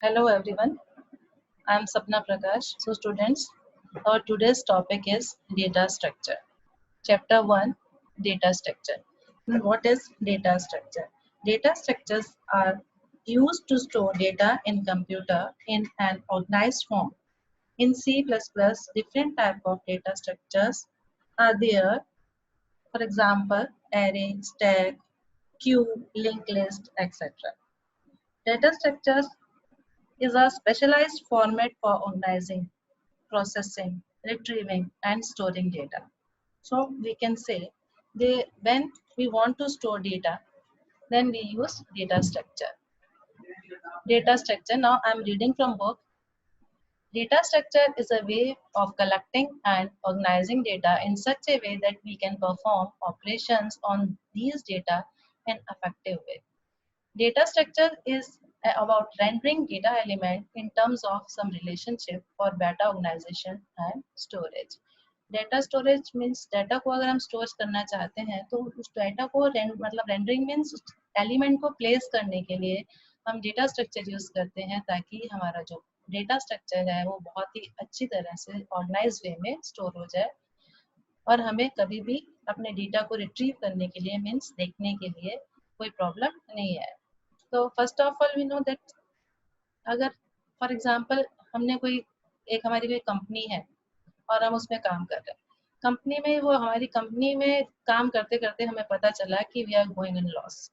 Hello everyone, I am Sapna Prakash. So students, our today's topic is data structure. Chapter 1, data structure. Now, what is data structure? Data structures are used to store data in computer in an organized form. In C++, different type of data structures are there. For example, array, stack, queue, linked list, etc. Data structures is a specialized format for organizing, processing, retrieving, and storing data. So we can say when we want to store data, then we use data structure. Data structure, now I'm reading from book. Data structure is a way of collecting and organizing data in such a way that we can perform operations on these data in effective way. Data structure is about rendering data element in terms of some relationship for better organization and storage. Data storage means data को अगर हम store करना चाहते हैं तो उस data को मतलब रेंडरिंग मीन्स एलिमेंट को प्लेस करने के लिए हम डेटा स्ट्रक्चर यूज करते हैं ताकि हमारा जो डेटा स्ट्रक्चर है वो बहुत ही अच्छी तरह से ऑर्गेनाइज वे में स्टोर हो जाए और हमें कभी भी अपने डेटा को रिट्रीव करने के लिए मीन्स देखने के लिए कोई प्रॉब्लम नहीं है. तो first of all we know that अगर फॉर एग्जांपल हमने कोई एक हमारी कोई कंपनी है और हम उसमें काम कर रहे हैं, कंपनी में वो हमारी कंपनी में काम करते करते हमें पता चला कि we are going in loss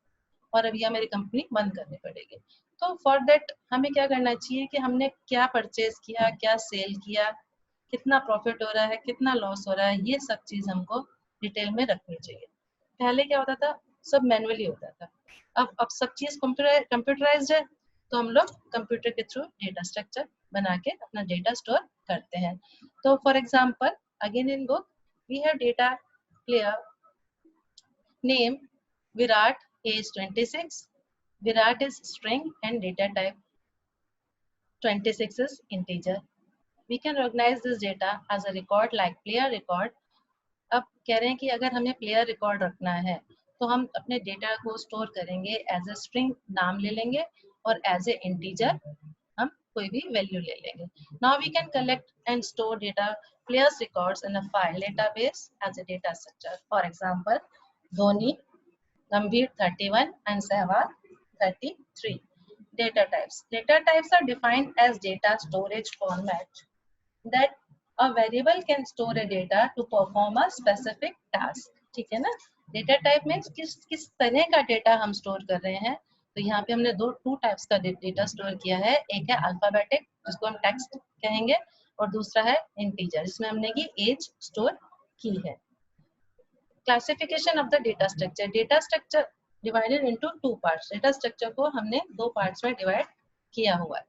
और अभी हमारी कंपनी बंद करनी पड़ेगी. तो फॉर दैट हमें क्या करना चाहिए कि हमने क्या परचेज किया, क्या सेल किया, कितना प्रॉफिट हो रहा है, कितना लॉस हो रहा है, ये सब चीज हमको डिटेल में रखनी चाहिए. पहले क्या होता था, सब मैनुअली होता था. अब सब चीज कंप्यूटराइज्ड है तो हम लोग कंप्यूटर के थ्रू डेटा स्ट्रक्चर बना के अपना डेटा स्टोर करते हैं. तो for example again in book we have data player name Virat, age 26. Virat is string and data type 26 is integer. We can recognize this data as a record like player record. अब कह रहे हैं कि अगर हमें player record रखना है तो हम अपने डेटा को स्टोर करेंगे एज ए स्ट्रिंग, नाम ले लेंगे और एज ए इंटीजर हम कोई भी वैल्यू ले लेंगे. Now we can collect and store data players records in a file database as a data structure. For example Dhoni, Gambhir 31 and Sehwag 33. Data types. Data types are defined as data storage format that a variable can store a data to perform a specific task. ठीक है ना. Data type means किस तरह का data हम store कर रहे हैं. तो यहाँ पे हमने टू टाइप्स का डेटा स्टोर किया है. एक है अल्फाबेटिक जिसको हम टेक्स्ट कहेंगे और दूसरा है इंटीजर जिसमें हमने की एज स्टोर की है. Classification of the data structure. Data structure divided into two parts. Data structure को हमने दो parts में divide किया हुआ है.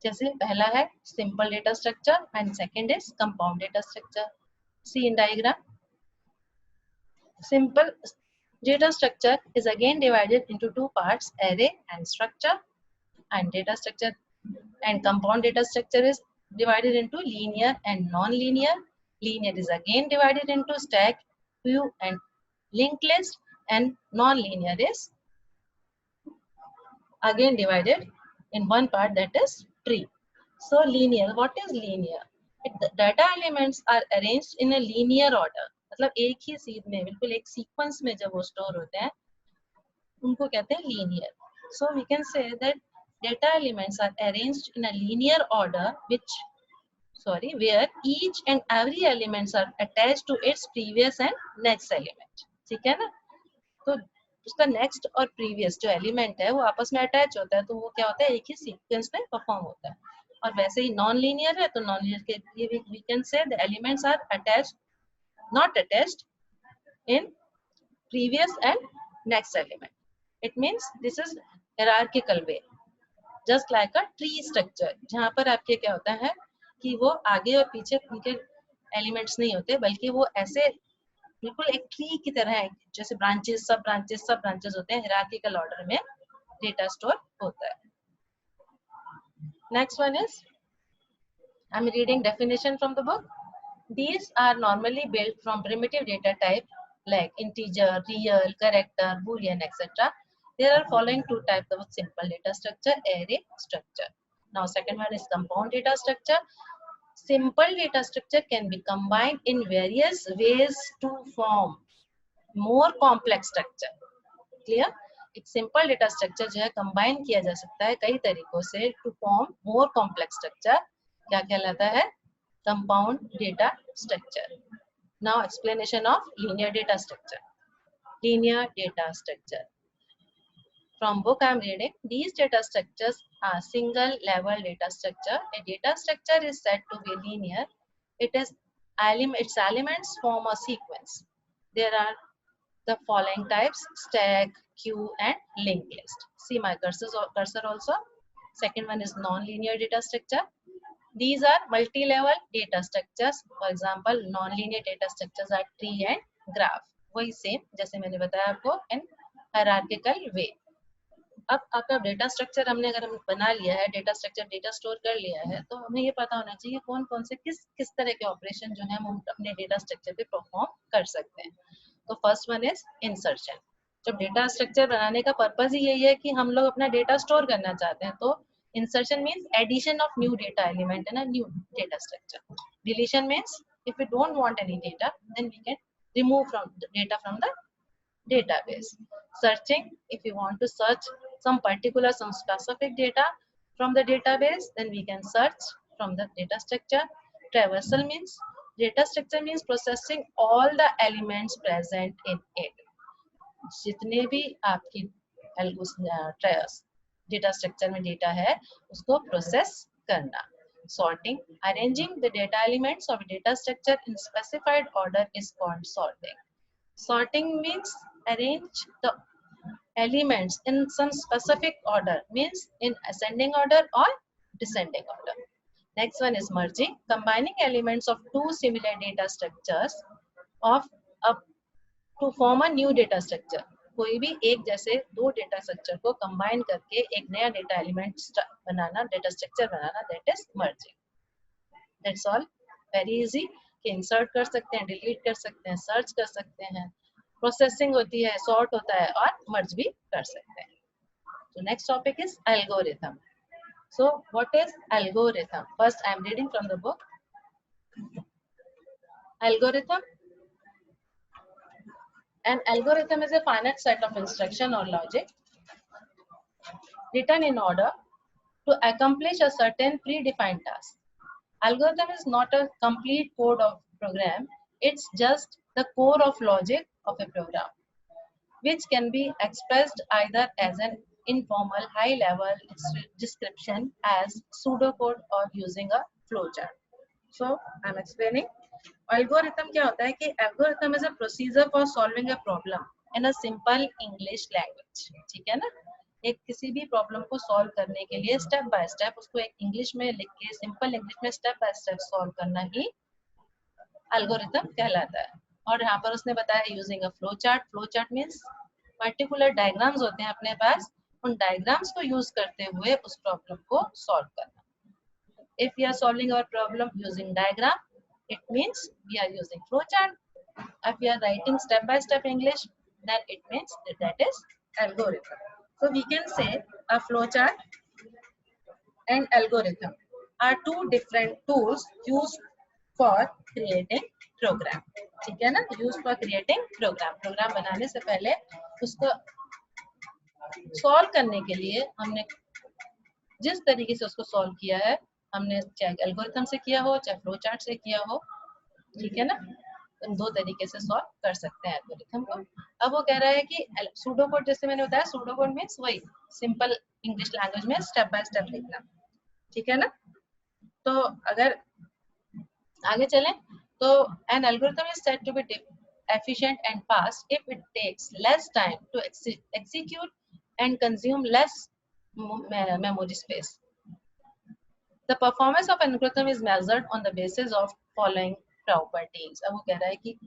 जैसे पहला है simple data structure and second is compound data structure. See in diagram. Simple data structure is again divided into two parts, array and structure. And data structure and compound data structure is divided into linear and non-linear. Linear is again divided into stack, queue and linked list, and non-linear is again divided in one part, that is tree. So linear, what is linear? The data elements are arranged in a linear order. मतलब एक ही सीध में बिल्कुल एक sequence में जब वो store होते हैं उनको कहते हैं linear. So we can say that data elements are arranged in a linear order where each and every elements are attached to its previous and next element. ठीक है ना. तो उसका नेक्स्ट और प्रीवियस जो एलिमेंट है वो आपस में अटैच होता है तो वो क्या होता है, एक ही सीक्वेंस में परफॉर्म होता है. और वैसे ही नॉन लीनियर है तो नॉन लीनियर के लिए we can say the elements are attached not attached in previous and next element. It means this is hierarchical way just like a tree structure जहां पर आपके क्या होता है कि वो आगे और पीछे उनके एलिमेंट्स नहीं होते बल्कि वो ऐसे बिल्कुल एक ट्री की तरह है, जैसे ब्रांचेस सब ब्रांचेस होते हैं, हायरार्किकल ऑर्डर में डेटा स्टोर होता है. Next one is I am reading definition from the book. These are normally built from primitive data type like integer, real, character, boolean, etc. There are following two types of simple data structure, array structure. Now second one is compound data structure. Simple data structure can be combined in various ways to form more complex structure. Clear? एक simple data structure जो है combine किया जा सकता है कई तरीकों से to form more complex structure. क्या कहलाता है? Compound data structure. Now explanation of linear data structure. Linear data structure. From book I am reading, these data structures are single level data structure. A data structure is said to be linear. Its elements form a sequence. There are the following types: stack, queue, and linked list. See my cursor also. Second one is non-linear data structure. These are multi-level data structures. For example, non-linear data structures are tree and graph. वही same जैसे मैंने बताया आपको इन hierarchical वे. अब आपका data structure अगर हम बना लिया है, डेटा स्ट्रक्चर डेटा स्टोर कर लिया है, तो हमें ये पता होना चाहिए कौन कौन से किस तरह के ऑपरेशन जो है हम अपने डेटा स्ट्रक्चर पे परफॉर्म कर सकते हैं. तो फर्स्ट वन इज इंसर्शन. जब डेटा स्ट्रक्चर बनाने का पर्पज ही यही है कि हम लोग अपना डेटा स्टोर करना चाहते हैं, तो insertion means addition of new data element in a new data structure. Deletion means if we don't want any data, then we can remove data from the database. Searching, if you want to search some specific data from the database, then we can search from the data structure. Traversal means data structure means processing all the elements present in it. जितने भी आपकी data structure में data है उसको process करना. Sorting, arranging the data elements of data structure in specified order is called sorting. Sorting means arrange the elements in some specific order, means in ascending order or descending order. Next one is merging, combining elements of two similar data structures to form a new data structure. कोई भी एक जैसे दो data structure को combine करके एक नया data element banana, data structure banana, that is merging. That's all. Very easy. कि इंसर्ट कर सकते हैं, डिलीट कर सकते हैं, सर्च कर सकते हैं, प्रोसेसिंग होती है, सॉर्ट होता है और मर्ज भी कर सकते हैं. So next topic is algorithm. So what is algorithm? First I am reading from the book. Algorithm. An algorithm is a finite set of instruction or logic written in order to accomplish a certain predefined task. Algorithm is not a complete code of program. It's just the core of logic of a program, which can be expressed either as an informal high-level description as pseudocode or using a flowchart. So I'm explaining. Algorithm क्या होता है कि algorithm is a procedure for solving a problem in a simple English language. ठीक है ना? एक किसी भी प्रॉब्लम को सॉल्व करने के लिए स्टेप बाय स्टेप उसको एक इंग्लिश में लिख के सिंपल इंग्लिश में स्टेप बाय स्टेप सॉल्व करना ही एल्गोरिथम कहलाता है. और यहाँ पर उसने बताया using a flow chart. Flow chart means particular diagrams होते हैं अपने पास, उन डायग्राम्स को यूज करते हुए उस प्रॉब्लम को सॉल्व करना. If we are solving our problem using diagram, it means we are using flow chart. If we are writing step by step English, then it means that is algorithm. So we can say a flow chart and algorithm are two different tools used for creating program. ठीक है ना? Used for creating program. Program बनाने से पहले उसको solve करने के लिए हमने जिस तरीके से उसको solve किया है, हमने चाहे एल्गोरिथम से किया हो चाहे फ्लो चार्ट से किया हो, ठीक है ना? हम दो तरीके से सॉल्व कर सकते हैं एल्गोरिथम को. अब वो कह रहा है कि सूडो कोड, जैसे मैंने बताया, सूडो कोड मींस वही सिंपल इंग्लिश लैंग्वेज में स्टेप बाय स्टेप लिखना. ठीक है ना? तो अगर आगे चलें तो an algorithm is said to be efficient and fast if it takes less time to execute and consume less memory space. The performance of an algorithm is measured on the basis of following properties. अब वो कह रहा है कि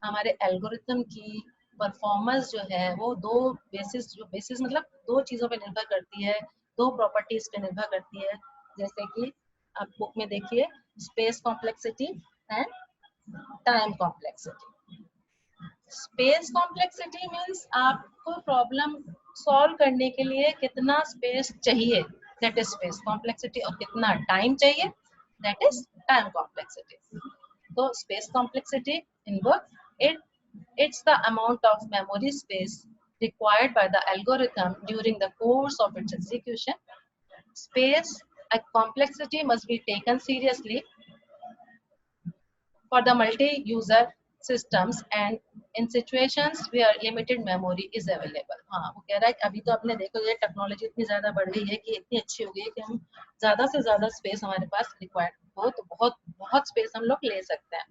हमारे algorithm की performance जो है वो दो बेसिस मतलब दो चीजों पे निर्भर करती है, दो प्रॉपर्टीज पे निर्भर करती है. जैसे कि आप बुक में देखिए, space complexity and time complexity. Space complexity means आपको प्रॉब्लम सॉल्व करने के लिए कितना स्पेस चाहिए, दैट इज स्पेस कॉम्प्लेक्सिटी, और कितना टाइम चाहिए, दैट इज टाइम कॉम्प्लेक्सिटी. तो space complexity in book it's the amount of memory space required by the algorithm during the course of its execution. Space complexity must be taken seriously for the multi-user systems and in situations where limited memory is available. हाँ, वो कह रहा है कि अभी तो आपने देखो ये टेक्नोलॉजी इतनी ज्यादा बढ़ गई है कि इतनी अच्छी हो गई है कि हम ज्यादा से ज्यादा स्पेस हमारे पास रिक्वायर्ड हो तो बहुत बहुत स्पेस हम लोग ले सकते हैं.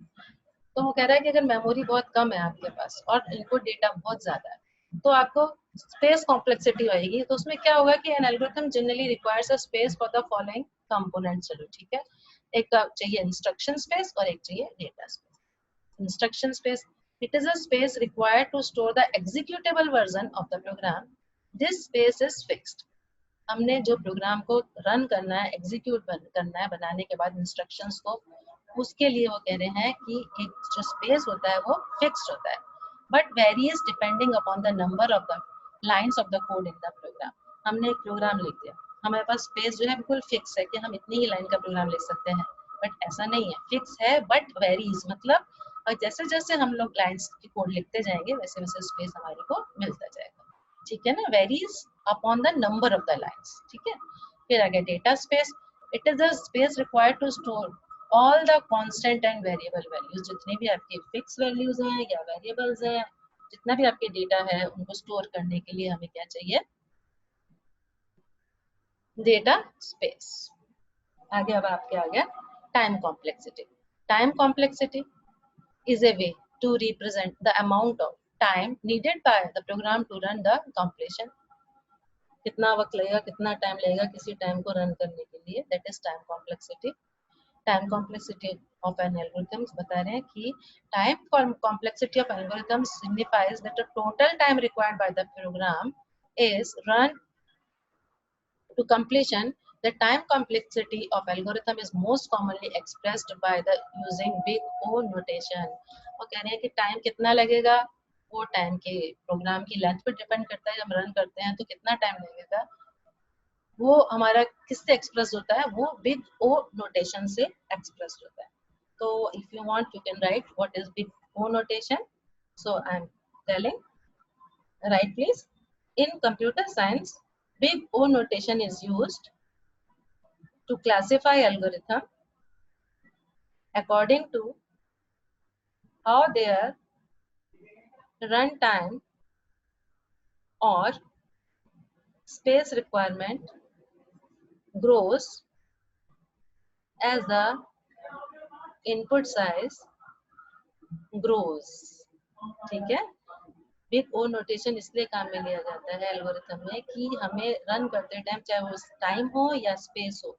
तो वो कह रहा है कि अगर मेमोरी बहुत कम है आपके पास और इनपुट डेटा बहुत ज्यादा है तो आपको स्पेस कॉम्प्लेक्सिटी आएगी. तो उसमें क्या होगा कि an algorithm generally requires a space for the following component. चलो ठीक है, एक चाहिए इंस्ट्रक्शन स्पेस और एक चाहिए data space. Instruction space, it is a space required to store the executable version of the program. This space is fixed. हमने जो प्रोग्राम को रन करना है, एग्जीक्यूट करना है बनाने के बाद इंस्ट्रक्शंस को, उसके लिए वो कह रहे हैं कि एक जो स्पेस होता है वो फिक्स्ड होता है, but varies depending upon the number of the lines of the code in the program. हमने एक प्रोग्राम लिख दिया, हमारे पास स्पेस जो है बिल्कुल फिक्स है कि हम इतनी ही लाइन का प्रोग्राम लिख सकते हैं, बट ऐसा नहीं है, फिक्स है बट वेरीज, मतलब और जैसे जैसे हम लोग लाइंस की कोड लिखते जाएंगे वैसे वैसे स्पेस हमारे को मिलता जाएगा. ठीक है ना, varies upon the number of the lines. ठीक है, फिर आगे data space, it is the space required to store all the constant and variable values. जितने भी आपके फिक्स वैल्यूज हैं या वेरिएबल्स हैं, जितना भी आपके डेटा है उनको स्टोर करने के लिए हमें क्या चाहिए, डेटा स्पेस. आगे अब आपके आ गया time complexity. Time complexity is a way to represent the amount of time needed by the program to run the completion. कितना वक्त लगेगा, कितना टाइम लगेगा किसी टाइम को रन करने के लिए, that is time complexity. Time complexity of an algorithm बता रहे हैं कि time complexity of algorithm signifies that the total time required by the program is run to completion. The time complexity of algorithm is most commonly expressed by the using big O notation. और कह रहे हैं कि time कितना लगेगा, वो time के programme की लेंथ पे डिपेंड करता है. जब रन करते हैं तो कितना टाइम लगेगा वो हमारा किससे एक्सप्रेस होता है, वो बिग ओ नोटेशन से एक्सप्रेस होता है. तो if you want you can write what is big O notation. So I am telling, write please. In computer science, big O notation is used to classify algorithm according to how their runtime or space requirement grows as the input size grows. ठीक है, big O notation इसलिए काम में लिया जाता है algorithm में कि हमें रन करते टाइम, चाहे वो टाइम हो या स्पेस हो,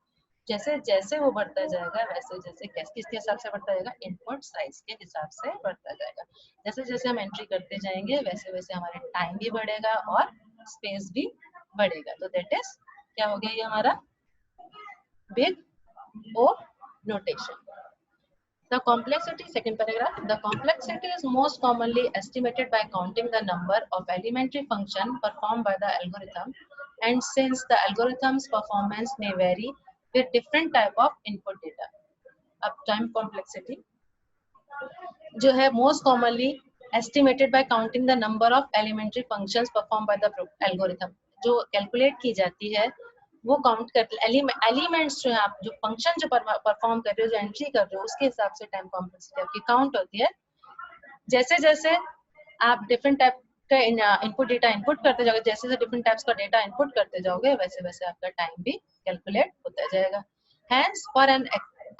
जैसे जैसे वो बढ़ता जाएगा वैसे जैसे किसके हिसाब से बढ़ता जाएगा, इनपुट साइज के हिसाब से बढ़ता जाएगा. जैसे जैसे हम एंट्री करते जाएंगे वैसे वैसे हमारे टाइम भी बढ़ेगा और स्पेस भी बढ़ेगा. तो दैट इज क्या हो गया ये हमारा big O notation. The complexity, second paragraph, the complexity is most commonly estimated by counting the number of elementary functions performed by the algorithm, and since the algorithm's performance may vary with different type of input data. अब time complexity जो है most commonly estimated by counting the number of elementary functions performed by the algorithm, जो calculate की जाती है वो count करते elements जो है, आप जो फंक्शन जो परफॉर्म कर रहे हो, जो एंट्री कर रहे हो, उसके हिसाब से टाइम कॉम्प्लेक्सिटी आपकी काउंट होती है. जैसे जैसे आप डिफरेंट टाइप का इनपुट डेटा इनपुट करते जाओगे, जैसे जैसे डिफरेंट टाइप्स का डेटा इनपुट करते जाओगे वैसे वैसे आपका टाइम भी कैलकुलेट होता जाएगा. Hence, for an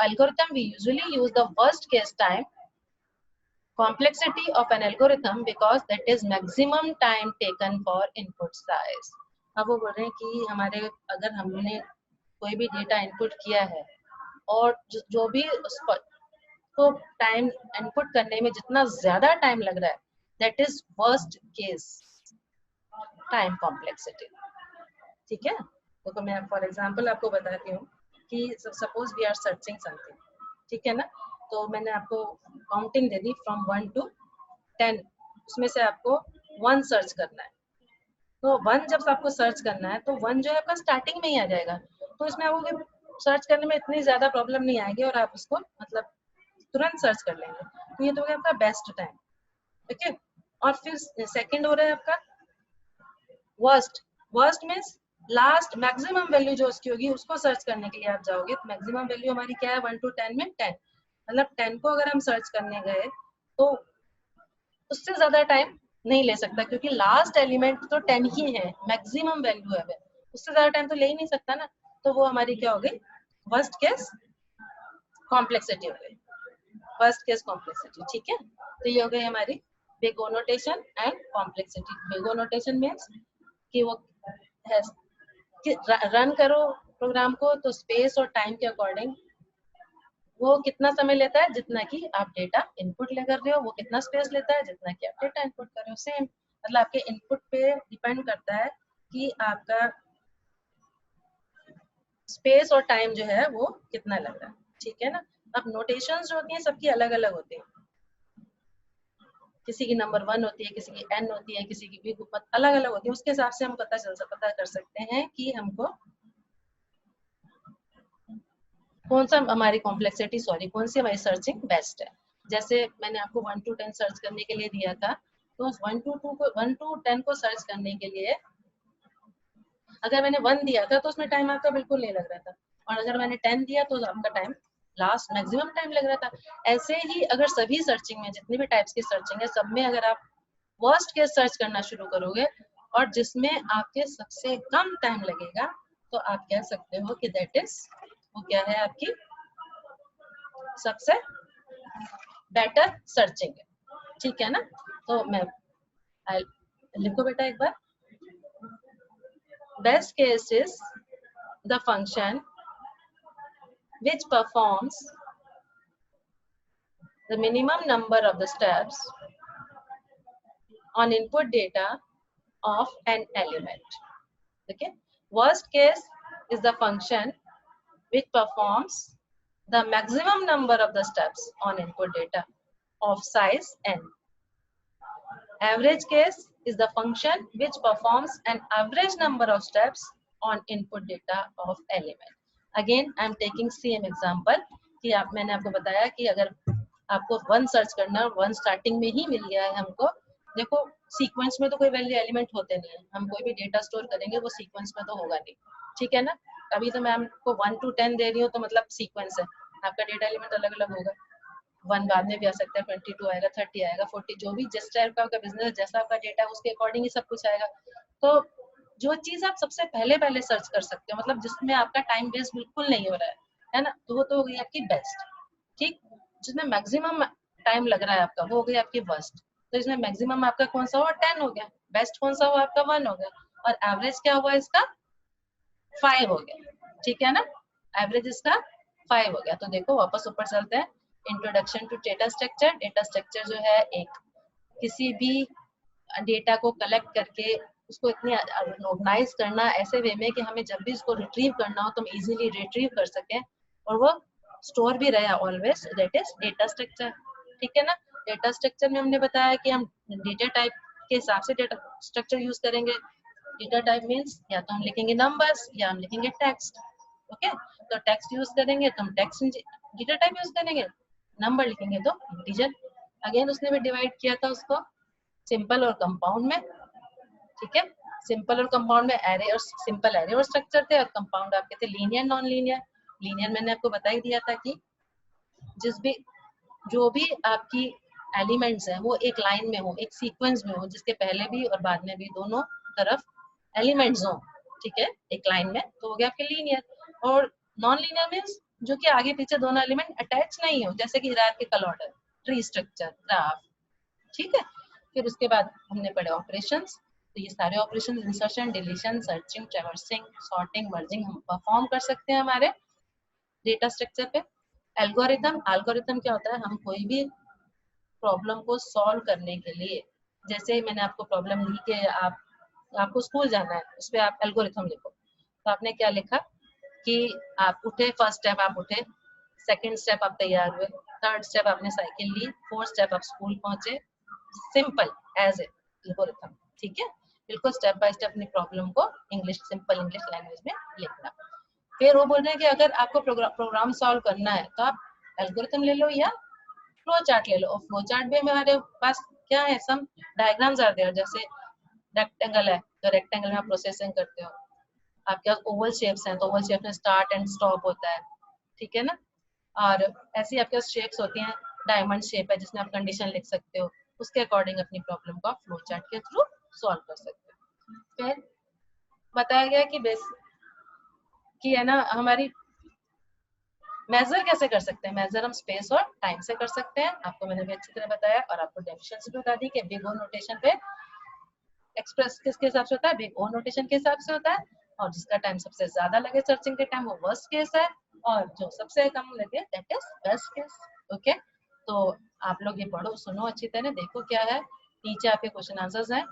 algorithm, we usually use the worst case time complexity of an algorithm because that is maximum time taken for input size. अब वो बोल रहे हैं कि हमारे अगर हमने कोई भी डेटा इनपुट किया है और जो भी उस पर तो टाइम इनपुट करने में जितना ज्यादा टाइम लग रहा है, that is worst case time complexity. ठीक है, तो मैं फॉर एग्जांपल आपको बताती हूँ कि suppose we are searching something. ठीक है ना, तो मैंने आपको काउंटिंग दे दी फ्रॉम 1 to 10, उसमें से आपको 1 सर्च करना है. तो 1 जब आपको सर्च करना है तो 1 जो है आपका स्टार्टिंग में ही आ जाएगा. तो इसमें आपको सर्च करने में इतनी ज्यादा प्रॉब्लम नहीं आएगी और आप उसको मतलब तुरंत सर्च कर लेंगे। तो ये तो हो गया आपका बेस्ट टाइम। ओके, और फिर सेकंड हो रहा है आपका worst. Worst means last maximum value जो उसकी होगी उसको सर्च करने के लिए आप जाओगे। तो मैक्सिमम वैल्यू हमारी क्या है 1 to 10 में 10, मतलब 10 को अगर हम सर्च करने गए तो उससे ज्यादा टाइम नहीं ले सकता, क्योंकि लास्ट एलिमेंट तो 10 ही है, मैक्सिमम वैल्यू है, उससे ज्यादा टाइम तो ले ही नहीं सकता ना। तो वो हमारी क्या हो गई वर्स्ट केस कॉम्प्लेक्सिटी हो गई, फर्स्ट केस कॉम्प्लेक्सिटी। ठीक है, तो ये हो गई हमारी big O notation and complexity. Big O notation means कि वो है कि रन करो प्रोग्राम को तो स्पेस और टाइम के अकॉर्डिंग वो कितना समय लेता है, जितना कि आप डेटा इनपुट ले कर रहे हो, वो कितना स्पेस लेता है जितना कि आप डेटा इनपुट कर रहे हो। सेम मतलब आपके इनपुट पे डिपेंड करता है कि आपका स्पेस और टाइम जो है वो कितना लग रहा है। ठीक है ना। अब नोटेशंस जो होती हैं सबकी अलग अलग होती है, किसी की नंबर 1 होती है, किसी की n होती है, किसी की भी अलग अलग होती है। उसके हिसाब से हम पता कर सकते हैं कि हमको कौन सा हमारी कॉम्प्लेक्सिटी कौन सी हमारी सर्चिंग बेस्ट है। जैसे मैंने आपको 1 to 10 सर्च करने के लिए दिया था, तो 1 to 10 को सर्च करने के लिए अगर मैंने 1 दिया था तो उसमें टाइम आपका बिल्कुल नहीं लग रहा था, और अगर मैंने 10 दिया तो आपका टाइम लास्ट मैक्सिमम टाइम लग रहा था। ऐसे ही अगर सभी सर्चिंग में जितनी भी टाइप्स की सर्चिंग है सब में अगर आप वर्स्ट केस सर्च करना शुरू करोगे और जिसमें आपके सबसे कम टाइम लगेगा, तो आप कह सकते हो कि दैट इज वो क्या है आपकी सबसे बेटर सर्चिंग है। ठीक है ना। तो मैं लिखो बेटा एक बार, best case is the function which performs the minimum number of the steps on input data of an element. Okay. Worst case is the function which performs the maximum number of the steps on input data of size n. Average case is the function which performs an average number of steps on input data of element. Again, I am taking same example कि मैंने आपको बताया कि अगर आपको 1 search करना है, 1 starting में ही मिल गया है हमको। देखो सीक्वेंस में तो कोई वैल्यू एलिमेंट होते नहीं है, हम कोई भी डेटा स्टोर करेंगे वो सीक्वेंस में तो होगा नहीं। ठीक है ना। अभी तो मैं आपको 1 to 10 दे रही हूँ तो मतलब सीक्वेंस है, आपका डेटा एलिमेंट अलग अलग होगा। 1 बाद में भी आ सकता है, 22 आएगा, 30 आएगा, 40, जो भी जिस टाइप का आपका बिजनेस जैसा आपका डेटा है उसके अकॉर्डिंग ही सब कुछ आएगा। तो जो चीज आप सबसे पहले सर्च कर सकते हो, मतलब जिसमें आपका टाइम वेस्ट बिल्कुल नहीं हो रहा है ना, तो वो तो हो गई आपकी बेस्ट। ठीक, जिसमें मैक्सिमम टाइम लग रहा है आपका वो हो गई आपकी वर्स्ट। तो इसमें मैक्सिमम आपका कौन सा हुआ 10 हो गया, बेस्ट कौन सा हुआ आपका 1 हो गया, और एवरेज क्या हुआ इसका 5 हो गया। ठीक है ना, एवरेज इसका 5 हो गया। तो देखो वापस ऊपर चलते हैं, introduction to data structure. Data structure जो है एक किसी भी डेटा को कलेक्ट करके उसको इतनी ऑर्गेनाइज करना ऐसे वे में कि हमें जब भी उसको रिट्रीव करना हो तो हम इजीली रिट्रीव कर सकें और वो स्टोर भी रहे always, that is data structure. ठीक है ना। डेटा स्ट्रक्चर में हमने बताया कि हम डेटा टाइप के हिसाब से डेटा स्ट्रक्चर यूज करेंगे। डेटा टाइप मीन्स या तो हम लिखेंगे नंबर्स या हम लिखेंगे टेक्स्ट। ओके, तो टेक्स्ट यूज करेंगे तो हम टेक्स्ट डेटा टाइप यूज करेंगे, नंबर लिखेंगे तो इंटीजर। अगेन उसने भी डिवाइड किया था उसको सिंपल और कंपाउंड में। ठीक है, सिंपल और कंपाउंड में एरे और सिंपल एरे और स्ट्रक्चर थे, और कंपाउंड आपके थे लीनियर नॉन लीनियर। लीनियर मैंने आपको बता ही दिया था कि जो भी आपकी एलिमेंट्स हैं वो एक लाइन में हो, एक सीक्वेंस में हो, जिसके पहले भी और बाद में भी दोनों तरफ एलिमेंट्स हो। ठीक है, एक लाइन में, तो हो गया आपके लीनियर। और नॉन लीनियर मीन्स जो कि आगे पीछे दोनों एलिमेंट अटैच नहीं हो, जैसे कि hierarchical order, tree structure, graph. ठीक है, फिर उसके बाद हमने पढ़े ऑपरेशंस। तो ये सारे operation insertion, deletion, searching, traversing, sorting, merging हम परफॉर्म कर सकते हैं हमारे डेटा स्ट्रक्चर पे। एल्गोरिथम, एल्गोरिथम क्या होता है, हम कोई भी प्रॉब्लम को सॉल्व करने के लिए, जैसे मैंने आपको प्रॉब्लम दी कि आपको स्कूल जाना है, उस पर आप एल्गोरिथम लिखो, तो आपने क्या लिखा कि आप उठे, फर्स्ट स्टेप आप उठे, सेकंड स्टेप आप तैयार हुए, थर्ड स्टेप आपने साइकिल ली, फोर्थ स्टेप आप स्कूल पहुंचे। Simple as a algorithm. ठीक है, बिल्कुल स्टेप बाय स्टेप अपनी प्रॉब्लम को इंग्लिश, सिंपल इंग्लिश लैंग्वेज में लिखना। फिर वो बोल रहे हैं कि अगर आपको प्रोग्राम सॉल्व करना है तो आप एल्गोरिथम ले लो या फ्लो चार्ट ले लो। और फ्लो चार्ट भी हमारे पास क्या है, सम डायग्राम्स आर देयर। जैसे रेक्टेंगल है तो रेक्टेंगल में आप प्रोसेसिंग करते हो, आपके पास ओवल शेप्स हैं तो ओवल शेप में स्टार्ट एंड स्टॉप होता है, ठीक है ना। और ऐसी आपके पास शेप्स होती हैं, डायमंड शेप है जिसमें आप कंडीशन लिख सकते हो, उसके अकॉर्डिंग अपनी प्रॉब्लम को आप फ्लो चार्ट के थ्रू सॉल्व कर सकते हो। फिर बताया गया कि बेस कि है ना हमारी मेजर कैसे कर सकते हैं, मेजर हम स्पेस और टाइम से कर सकते हैं, आपको मैंने भी अच्छी तरह बताया। और आपको डेफिशिएंसी भी बता दी कि बिग ओ नोटेशन पे एक्सप्रेस किसके हिसाब से होता है, बिग ओ नोटेशन के हिसाब से होता है। और जिसका टाइम सबसे ज्यादा लगे सर्चिंग के टाइम वो वर्स्ट केस है, और जो सबसे कम लगे that is best case. Okay, तो आप लोग ये पढ़ो सुनो अच्छी तरह, देखो क्या है नीचे आपके क्वेश्चन आंसर्स हैं।